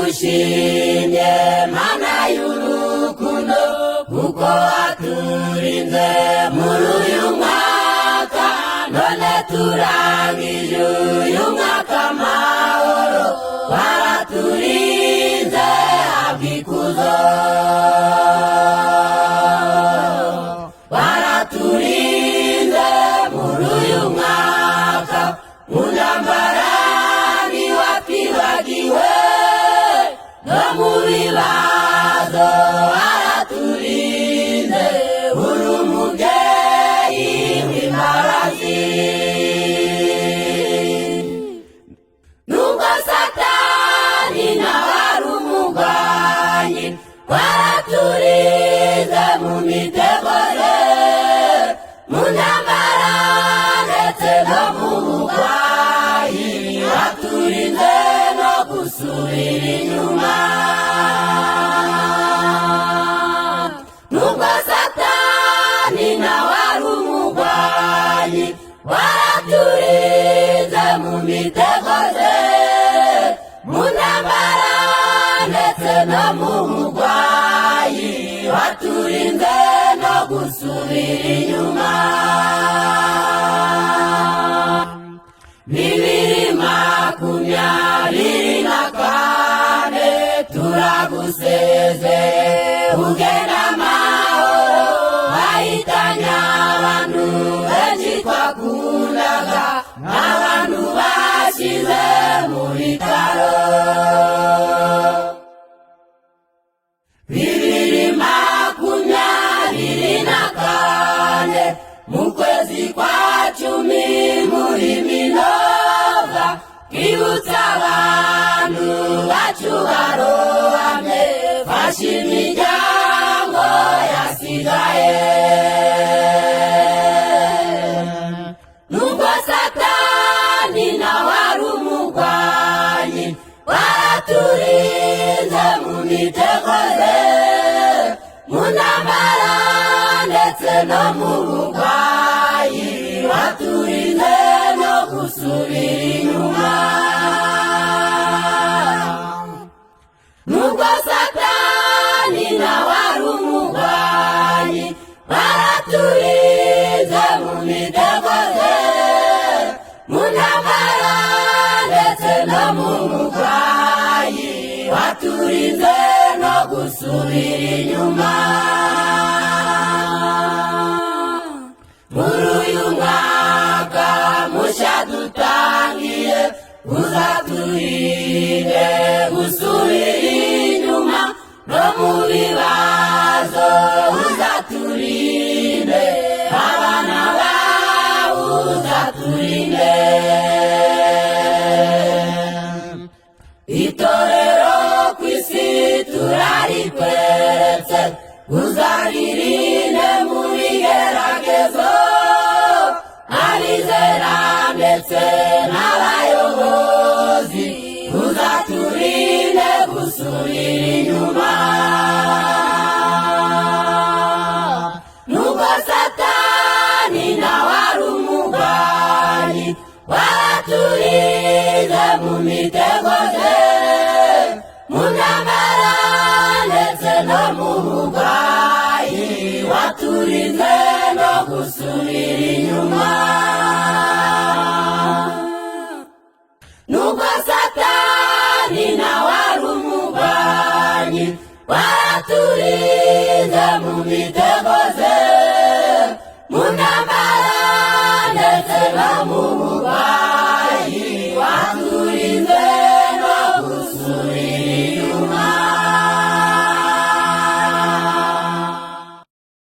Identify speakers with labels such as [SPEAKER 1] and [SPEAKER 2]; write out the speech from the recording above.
[SPEAKER 1] tugushimye mana y'urukundo kuko waturinze muri uyu mwaka none turangije uyu mwaka amahoro waraturinze abwikuzo waraturinze muri uyu mwaka undambara ntiwatwibagiwe no mu bibazo waraturinze uri umubyeyi w'imbabazi nubwo satani nawe ari umurwanyi waraturinze mu mitego ye mu ntambara ndetse no mu burwayi waturinze no gusubira inyuma nubwo satani nawe ari umurwanyi waraturinze mu mitego ye mu ntambara ndetse no mu burwayi waturinze no gusubira inyuma bibiri makumyabiri na kane turagusezeye ugenda amahoro wahitanye abantu benshi twakundaga abantu bashyize mu bitaro bibiri makumyabiri na kane mu kwezi kwa cumi muri Minova twibutsa abantu bacu barohamye fasha imiryango yasigaye nubwo satani nawe ari umurwanyi waraturinze mu mitego ye mu ntambara ndetse no mu burwayi waturinze no gusubira inyuma nubwo satani nawe ari umurwanyi waraturinze mu mitego ye mu ntambara ndetse no mu burwayi waturinze no gusubira inyuma muri uyu mwaka mushya dutangiye uzaturinde gusubira inyuma no mu bibazo uzaturinde abana bawe uzaturinde itorero ku isi turarikweretse uzaririnde mu bigeragezo abizera ndetse n'abayobozi uzaturinde gusubira inyuma nubwo satani nawe ari umurwanyi waraturinze mu mitego ye mu ntambara ndetse no mu burwayi waturinze no gusubira inyuma nubwo satani nawe ari umurwanyi waraturinze mu mitego